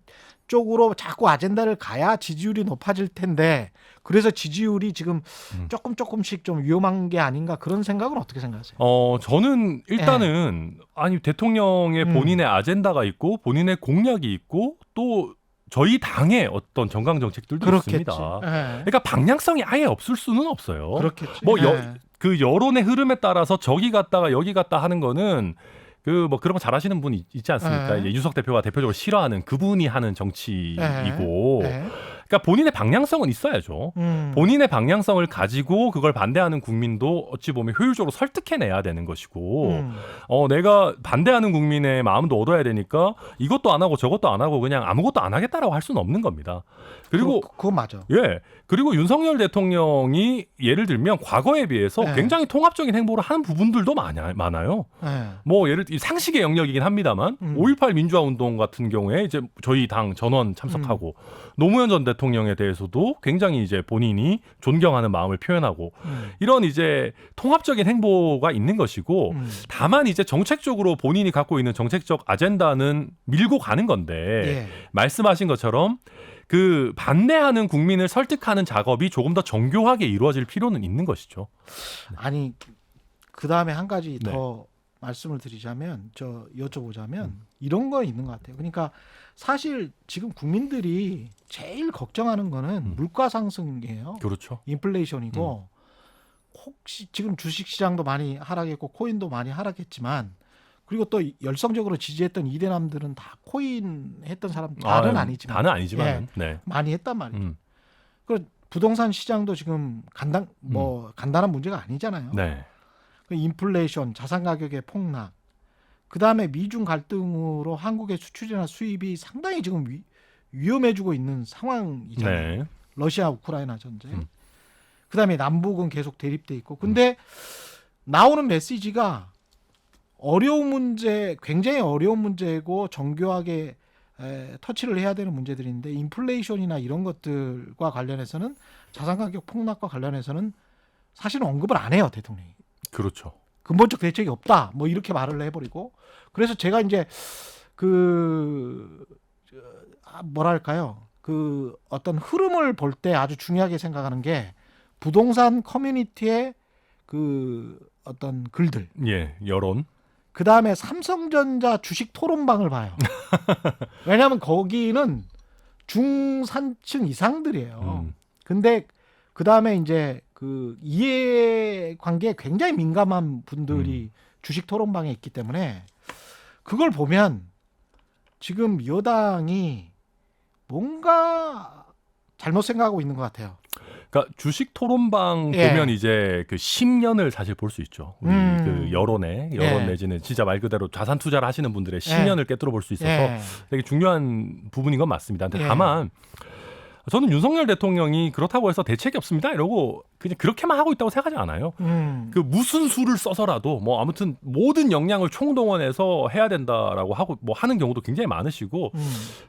쪽으로 자꾸 아젠다를 가야 지지율이 높아질 텐데 그래서 지지율이 지금 조금씩 좀 위험한 게 아닌가 그런 생각은 어떻게 생각하세요? 저는 일단은 대통령의 본인의 아젠다가 있고 본인의 공약이 있고 또 저희 당의 어떤 정강 정책들도 그렇겠지. 있습니다. 예. 그러니까 방향성이 아예 없을 수는 없어요. 그렇겠지. 뭐 예. 그 여론의 흐름에 따라서 저기 갔다가 여기 갔다 하는 거는 그 뭐 그런 거 잘하시는 분 있지 않습니까? 예. 이제 유석 대표가 대표적으로 싫어하는 그분이 하는 정치이고, 예. 그러니까 본인의 방향성은 있어야죠. 본인의 방향성을 가지고 그걸 반대하는 국민도 어찌 보면 효율적으로 설득해내야 되는 것이고, 내가 반대하는 국민의 마음도 얻어야 되니까 이것도 안 하고 저것도 안 하고 그냥 아무것도 안 하겠다라고 할 수는 없는 겁니다. 그리고 그거 맞아. 예. 그리고 윤석열 대통령이 예를 들면 과거에 비해서 네. 굉장히 통합적인 행보를 하는 부분들도 많아요. 예. 뭐 예를 들어 상식의 영역이긴 합니다만 5.18 민주화 운동 같은 경우에 이제 저희 당 전원 참석하고 노무현 전 대통령에 대해서도 굉장히 이제 본인이 존경하는 마음을 표현하고 이런 이제 통합적인 행보가 있는 것이고 다만 이제 정책적으로 본인이 갖고 있는 정책적 아젠다는 밀고 가는 건데 예. 말씀하신 것처럼 그 반대하는 국민을 설득하는 작업이 조금 더 정교하게 이루어질 필요는 있는 것이죠. 아니 그 다음에 한 가지 네. 더 말씀을 드리자면 여쭤보자면 이런 거 있는 것 같아요. 그러니까 사실 지금 국민들이 제일 걱정하는 거는 물가 상승이에요. 그렇죠. 인플레이션이고 혹시 지금 주식 시장도 많이 하락했고 코인도 많이 하락했지만 그리고 또 열성적으로 지지했던 이대남들은 다 코인 했던 사람 다는 아니지만 다는 아니지만 예, 네. 많이 했단 말이에요. 그 부동산 시장도 지금 간단한 문제가 아니잖아요. 네. 그 인플레이션, 자산 가격의 폭락, 그 다음에 미중 갈등으로 한국의 수출이나 수입이 상당히 지금 위험해지고 있는 상황이잖아요. 네. 러시아 우크라이나 전쟁. 그 다음에 남북은 계속 대립돼 있고. 근데 나오는 메시지가 어려운 문제, 굉장히 어려운 문제고 정교하게 터치를 해야 되는 문제들인데 인플레이션이나 이런 것들과 관련해서는 자산 가격 폭락과 관련해서는 사실은 언급을 안 해요, 대통령이. 그렇죠. 근본적 대책이 없다. 뭐 이렇게 말을 해버리고. 그래서 제가 이제 뭐랄까요? 그 어떤 흐름을 볼 때 아주 중요하게 생각하는 게 부동산 커뮤니티의 그 어떤 글들. 예, 여론. 그 다음에 삼성전자 주식 토론방을 봐요. 왜냐하면 거기는 중산층 이상들이에요. 근데 그 다음에 이제 그 이해관계에 굉장히 민감한 분들이 주식 토론방에 있기 때문에 그걸 보면 지금 여당이 뭔가 잘못 생각하고 있는 것 같아요. 그러니까 주식 토론방 예. 보면 이제 그 10년을 사실 볼 수 있죠. 우리 그 여론 예. 내지는 진짜 말 그대로 자산 투자를 하시는 분들의 10년을 깨뜨려 볼 수 있어서 예. 되게 중요한 부분인 건 맞습니다. 근데 예. 다만 저는 윤석열 대통령이 그렇다고 해서 대책이 없습니다 이러고 그냥 그렇게만 하고 있다고 생각하지 않아요. 그 무슨 수를 써서라도 뭐 아무튼 모든 역량을 총동원해서 해야 된다라고 하고 뭐 하는 경우도 굉장히 많으시고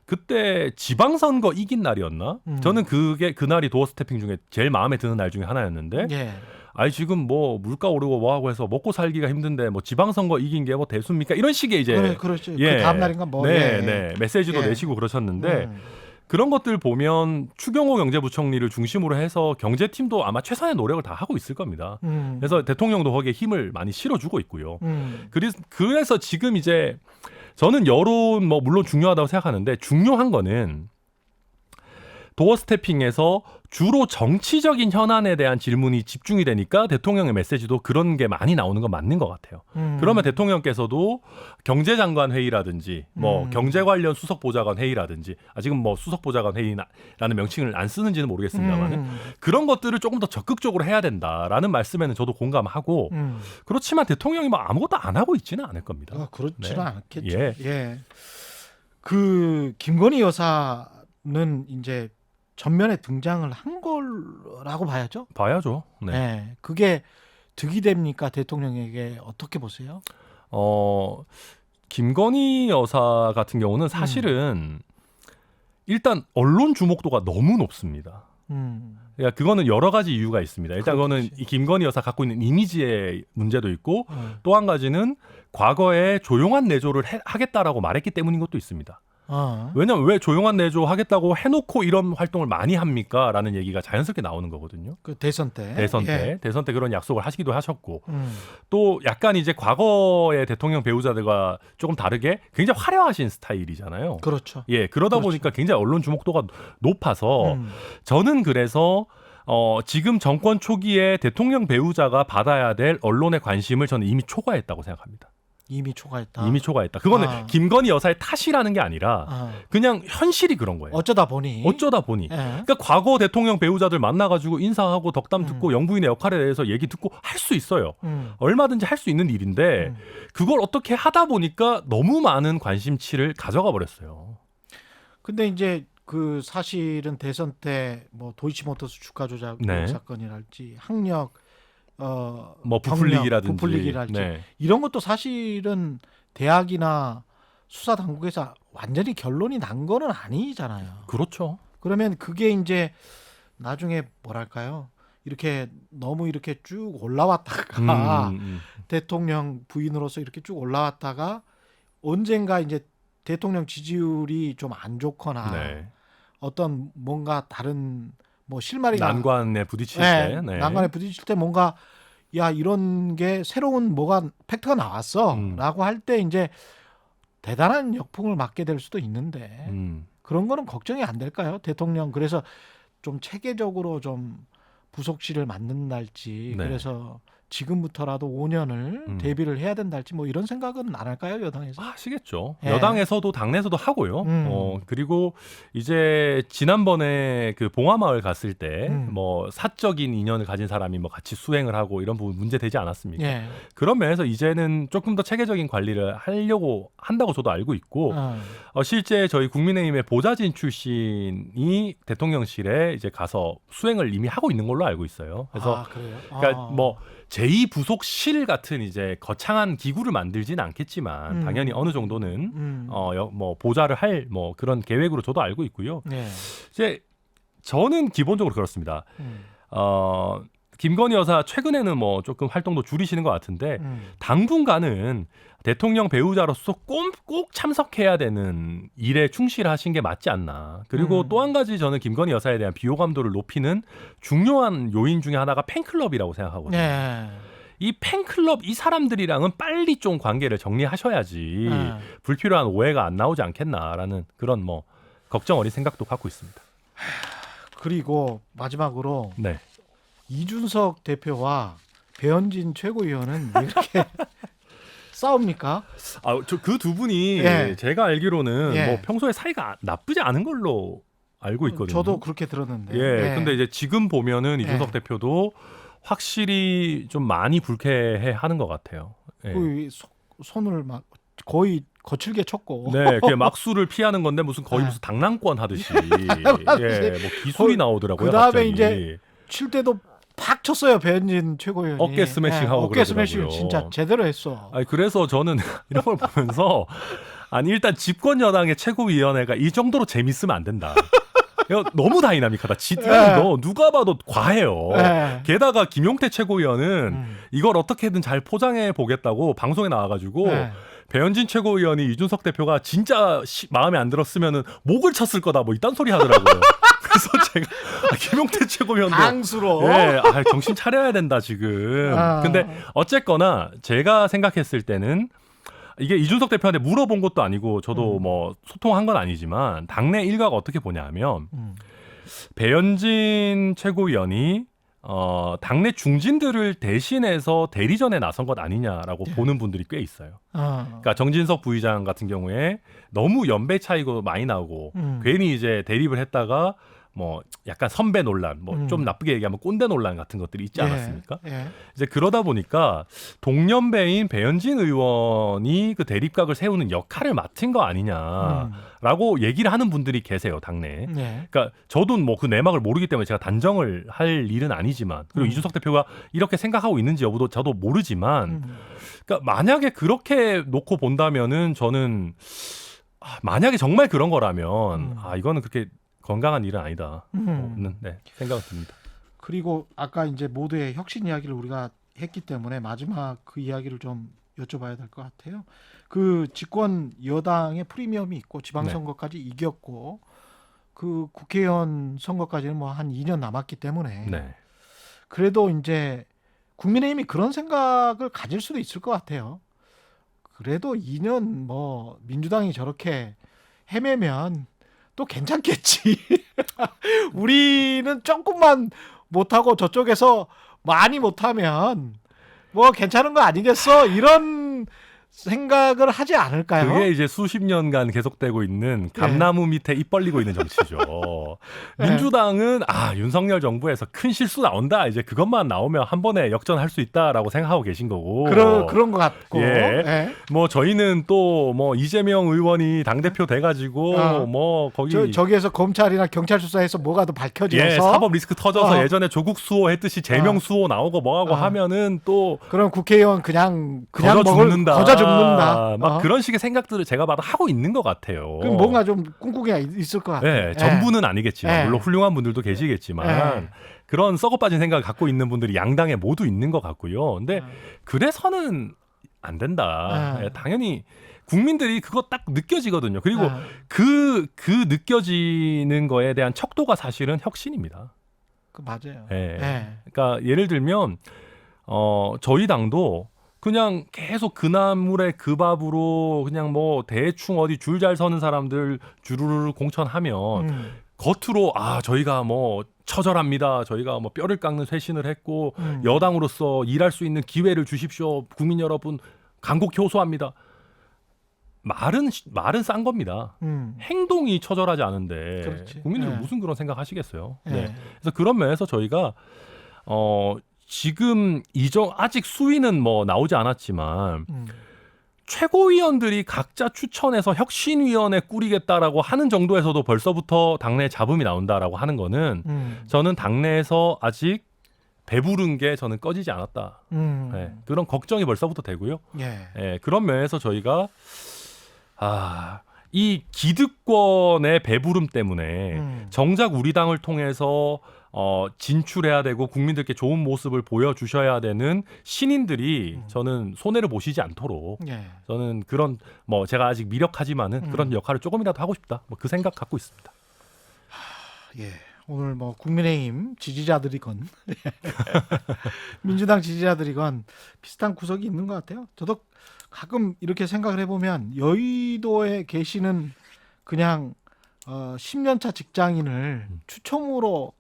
그때 지방선거 이긴 날이었나? 저는 그게 그날이 도어 스태핑 중에 제일 마음에 드는 날 중에 하나였는데 예. 아니 지금 뭐 물가 오르고 뭐 하고 해서 먹고 살기가 힘든데 뭐 지방선거 이긴 게 뭐 대수입니까? 이런 식의 이제 그렇죠. 예. 그 다음 날인가 뭐 네, 예. 네. 메시지도 예. 내시고 그러셨는데 그런 것들 보면 추경호 경제부총리를 중심으로 해서 경제팀도 아마 최선의 노력을 다 하고 있을 겁니다. 그래서 대통령도 거기에 힘을 많이 실어주고 있고요. 그래서 지금 이제 저는 여론 뭐 물론 중요하다고 생각하는데 중요한 거는 도어 스태핑에서 주로 정치적인 현안에 대한 질문이 집중이 되니까 대통령의 메시지도 그런 게 많이 나오는 건 맞는 것 같아요. 그러면 대통령께서도 경제장관 회의라든지 뭐 경제 관련 수석보좌관 회의라든지 지금 뭐 수석보좌관 회의라는 명칭을 안 쓰는지는 모르겠습니다만 그런 것들을 조금 더 적극적으로 해야 된다라는 말씀에는 저도 공감하고 그렇지만 대통령이 뭐 아무것도 안 하고 있지는 않을 겁니다. 그렇지는 네. 않겠죠. 예. 예. 그 김건희 여사는 이제 전면에 등장을 한 거라고 봐야죠. 봐야죠. 네. 네. 그게 득이 됩니까? 대통령에게 어떻게 보세요? 김건희 여사 같은 경우는 사실은 일단 언론 주목도가 너무 높습니다. 그러니까 그거는 여러 가지 이유가 있습니다. 일단 그거는 이 김건희 여사 갖고 있는 이미지의 문제도 있고 또 한 가지는 과거에 조용한 내조를 하겠다라고 말했기 때문인 것도 있습니다. 왜냐면 왜 조용한 내조 하겠다고 해놓고 이런 활동을 많이 합니까? 라는 얘기가 자연스럽게 나오는 거거든요. 그 대선 때. 대선 때 그런 약속을 하시기도 하셨고 또 약간 이제 과거의 대통령 배우자들과 조금 다르게 굉장히 화려하신 스타일이잖아요. 그렇죠. 예, 그러다 보니까 굉장히 언론 주목도가 높아서 저는 그래서 지금 정권 초기에 대통령 배우자가 받아야 될 언론의 관심을 저는 이미 초과했다고 생각합니다. 이미 초과했다. 이미 초과했다. 그거는 김건희 여사의 탓이라는 게 아니라 그냥 현실이 그런 거예요. 어쩌다 보니. 예. 그러니까 과거 대통령 배우자들 만나가지고 인사하고 덕담 듣고 영부인의 역할에 대해서 얘기 듣고 할 수 있어요. 얼마든지 할 수 있는 일인데 그걸 어떻게 하다 보니까 너무 많은 관심치를 가져가 버렸어요. 근데 이제 그 사실은 대선 때 뭐 도이치모터스 주가 조작 네. 사건이랄지 학력 뭐 부풀리기라든지 네. 이런 것도 사실은 대학이나 수사 당국에서 완전히 결론이 난 거는 아니잖아요. 그렇죠. 그러면 그게 이제 나중에 뭐랄까요? 이렇게 너무 이렇게 쭉 올라왔다가 대통령 부인으로서 이렇게 쭉 올라왔다가 언젠가 이제 대통령 지지율이 좀 안 좋거나 네. 어떤 뭔가 다른 뭐 실마리가 난관에 부딪힐 네, 때, 네. 난관에 부딪힐 때 뭔가 야 이런 게 새로운 뭐가 팩트가 나왔어라고 할 때 이제 대단한 역풍을 맞게 될 수도 있는데 그런 거는 걱정이 안 될까요? 대통령 그래서 좀 체계적으로 좀 부속실을 만든달지 네. 그래서 지금부터라도 5년을 대비를 해야 된달지 뭐 이런 생각은 안 할까요? 여당에서? 하시겠죠. 예. 여당에서도 당내에서도 하고요. 그리고 이제 지난번에 그 봉화마을 갔을 때 뭐 사적인 인연을 가진 사람이 뭐 같이 수행을 하고 이런 부분 문제 되지 않았습니까? 예. 그런 면에서 이제는 조금 더 체계적인 관리를 하려고 한다고 저도 알고 있고 실제 저희 국민의힘의 보좌진 출신이 대통령실에 이제 가서 수행을 이미 하고 있는 걸로 알고 있어요. 그래서 그래요? 그러니까 뭐 제2부속실 같은 이제 거창한 기구를 만들지는 않겠지만 당연히 어느 정도는 뭐 보좌를 할 뭐 그런 계획으로 저도 알고 있고요. 네. 이제 저는 기본적으로 그렇습니다. 김건희 여사 최근에는 뭐 조금 활동도 줄이시는 것 같은데 당분간은 대통령 배우자로서 꼭 참석해야 되는 일에 충실하신 게 맞지 않나. 그리고 또 한 가지 저는 김건희 여사에 대한 비호감도를 높이는 중요한 요인 중에 하나가 팬클럽이라고 생각하거든요. 네. 이 팬클럽 이 사람들이랑은 빨리 좀 관계를 정리하셔야지 불필요한 오해가 안 나오지 않겠나라는 그런 뭐 걱정 어린 생각도 갖고 있습니다. 그리고 마지막으로 네. 이준석 대표와 배현진 최고위원은 왜 이렇게 싸웁니까? 그 두 분이 예. 제가 알기로는 예. 뭐 평소에 사이가 나쁘지 않은 걸로 알고 있거든요. 저도 그렇게 들었는데. 예. 근데 이제 지금 보면은 이준석 예. 대표도 확실히 좀 많이 불쾌해 하는 것 같아요. 예. 그 손을 막 거의 거칠게 쳤고. 네, 그게 막수를 피하는 건데 무슨 거의 네. 무슨 당랑권 하듯이 예, 뭐 기술이 나오더라고요. 그다음에 갑자기. 이제 칠 때도 팍 쳤어요. 배현진 최고위원이. 어깨 스매싱하고 어깨 스매싱 그러더라고요. 진짜 제대로 했어. 아니 그래서 저는 이런 걸 보면서 아니 일단 집권 여당의 최고위원회가 이 정도로 재밌으면 안 된다. 이거 너무 다이나믹하다. 너 누가 봐도 과해요. 네. 게다가 김용태 최고위원은 이걸 어떻게든 잘 포장해 보겠다고 방송에 나와가지고 네. 배현진 최고위원이 이준석 대표가 진짜 마음에 안 들었으면은 목을 쳤을 거다 뭐 이딴 소리 하더라고요. 그래서 제가 김용태 최고위원도 강수로. 예, 정신 차려야 된다 지금. 근데 어쨌거나 제가 생각했을 때는 이게 이준석 대표한테 물어본 것도 아니고 저도 뭐 소통한 건 아니지만 당내 일가가 어떻게 보냐면 배현진 최고위원이 당내 중진들을 대신해서 대리전에 나선 것 아니냐라고 보는 분들이 꽤 있어요. 그러니까 정진석 부의장 같은 경우에 너무 연배 차이가 많이 나고 괜히 이제 대립을 했다가 뭐 약간 선배 논란, 뭐 좀 나쁘게 얘기하면 꼰대 논란 같은 것들이 있지 않았습니까? 예. 이제 그러다 보니까 동년배인 배현진 의원이 그 대립각을 세우는 역할을 맡은 거 아니냐라고 얘기를 하는 분들이 계세요, 당내에. 예. 그러니까 저도 뭐 그 내막을 모르기 때문에 제가 단정을 할 일은 아니지만 그리고 이준석 대표가 이렇게 생각하고 있는지 여부도 저도 모르지만 그러니까 만약에 그렇게 놓고 본다면은 저는 만약에 정말 그런 거라면 이거는 그렇게 건강한 일은 아니다. 네, 생각은 듭니다. 그리고 아까 이제 모두의 혁신 이야기를 우리가 했기 때문에 마지막 그 이야기를 좀 여쭤봐야 될 것 같아요. 그 집권 여당의 프리미엄이 있고 지방선거까지 이겼고 그 국회의원 선거까지는 뭐 한 2년 남았기 때문에 네. 그래도 이제 국민의힘이 그런 생각을 가질 수도 있을 것 같아요. 그래도 2년 뭐 민주당이 저렇게 헤매면 또 괜찮겠지. 우리는 조금만 못하고 저쪽에서 많이 못하면 뭐 괜찮은 거 아니겠어? 이런 생각을 하지 않을까요? 그게 이제 수십 년간 계속되고 있는 감나무 밑에 입 벌리고 있는 정치죠. 민주당은 윤석열 정부에서 큰 실수 나온다. 이제 그것만 나오면 한 번에 역전할 수 있다라고 생각하고 계신 거고. 그런 것 같고. 예. 뭐 저희는 또 뭐 이재명 의원이 당 대표 돼가지고 뭐 거기 저기에서 검찰이나 경찰 수사해서 뭐가 더 밝혀져서 사법 리스크 터져서 예전에 조국 수호 했듯이 제명 수호 나오고 뭐하고 하면은 또 그럼 국회의원 그냥 거저 먹을 죽는다. 거저 줍는다. 막 그런 식의 생각들을 제가 봐도 하고 있는 것 같아요. 그럼 뭔가 좀 꿈꾸기가 있을 것 같아요. 네, 전부는 아니겠지만 예. 물론 훌륭한 분들도 계시겠지만 예. 그런 썩어 빠진 생각을 갖고 있는 분들이 양당에 모두 있는 것 같고요. 근데 예. 그래서는 안 된다. 예. 예, 당연히 국민들이 그거 딱 느껴지거든요. 그리고 예. 그 느껴지는 거에 대한 척도가 사실은 혁신입니다. 그 맞아요. 예. 예. 그러니까 예를 들면 저희 당도 그냥 계속 그 나물에 그 밥으로 그냥 뭐 대충 어디 줄 잘 서는 사람들 주르르 공천하면 겉으로 저희가 뭐 처절합니다. 저희가 뭐 뼈를 깎는 쇄신을 했고 여당으로서 일할 수 있는 기회를 주십시오. 국민 여러분 간곡히 호소합니다. 말은 싼 겁니다. 행동이 처절하지 않은데 그렇지. 국민들은 네. 무슨 그런 생각 하시겠어요. 네. 네. 그래서 그런 면에서 저희가 지금 아직 수위는 뭐 나오지 않았지만 최고위원들이 각자 추천해서 혁신위원회 꾸리겠다라고 하는 정도에서도 벌써부터 당내 잡음이 나온다라고 하는 거는 저는 당내에서 아직 배부른 게 저는 꺼지지 않았다. 네, 그런 걱정이 벌써부터 되고요. 예. 네, 그런 면에서 저희가 이 기득권의 배부름 때문에 정작 우리 당을 통해서 진출해야 되고 국민들께 좋은 모습을 보여주셔야 되는 신인들이 저는 손해를 보시지 않도록 예. 저는 그런 뭐 제가 아직 미력하지만은 그런 역할을 조금이라도 하고 싶다. 뭐 그 생각 갖고 있습니다. 예. 오늘 뭐 국민의힘 지지자들이건 민주당 지지자들이건 비슷한 구석이 있는 것 같아요. 저도 가끔 이렇게 생각을 해보면 여의도에 계시는 그냥 10년차 직장인을 추첨으로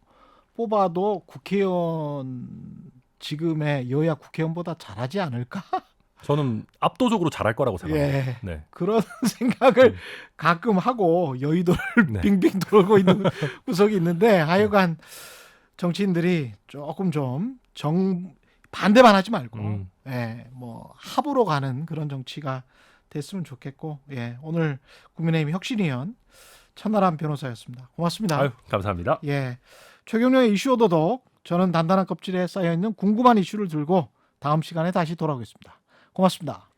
뽑아도 국회의원 지금의 여야 국회의원보다 잘하지 않을까? 저는 압도적으로 잘할 거라고 생각합니다. 예. 네. 그런 생각을 가끔 하고 여의도를 네. 빙빙 돌고 있는 구석이 있는데 하여간 정치인들이 조금 좀 반대만 하지 말고 예, 뭐 합으로 가는 그런 정치가 됐으면 좋겠고 예, 오늘 국민의힘 혁신위원 천하람 변호사였습니다. 고맙습니다. 아유, 감사합니다. 예, 최경영의 이슈 오도독 저는 단단한 껍질에 쌓여있는 궁금한 이슈를 들고 다음 시간에 다시 돌아오겠습니다. 고맙습니다.